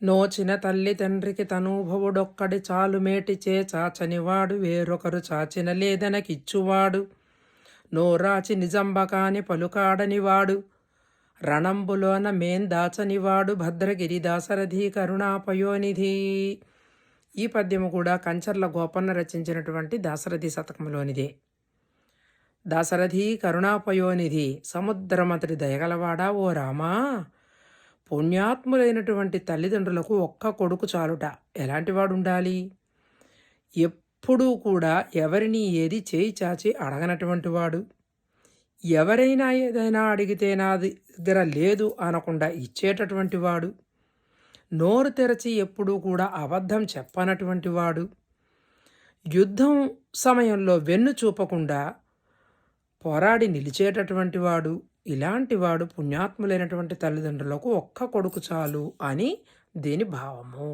నోచిన తల్లి తండ్రికి తనూభవుడొక్కడి చాలుమేటిచే చాచనివాడు వేరొకరు చాచిన లేదనకిచ్చువాడు. నోరాచి నిజంబకాని పలుకాడనివాడు రణంబులోన మేందాచనివాడు భద్రగిరి దాశరథి కరుణాపయోనిధి. ఈ పద్యము కూడా కంచర్ల గోపన్న రచించినటువంటి దాశరథి శతకంలోనిదే. దాశరథి కరుణాపయోనిధి సముద్రమతడి దయగలవాడా ఓ రామా, పుణ్యాత్ములైనటువంటి తల్లిదండ్రులకు ఒక్క కొడుకు చాలుట. ఎలాంటివాడు ఉండాలి? ఎప్పుడూ కూడా ఎవరిని ఏది చేయి చాచి అడగనటువంటి వాడు, ఎవరైనా ఏదైనా అడిగితే నా దగ్గర లేదు అనకుండా ఇచ్చేటటువంటి వాడు, నోరు తెరచి ఎప్పుడూ కూడా అబద్ధం చెప్పనటువంటి వాడు, యుద్ధం సమయంలో వెన్ను చూపకుండా పోరాడి నిలిచేటటువంటి వాడు, ఇలాంటి వాడు పుణ్యాత్ములైనటువంటి తల్లిదండ్రులకు ఒక్క కొడుకు చాలు అని దీని భావము.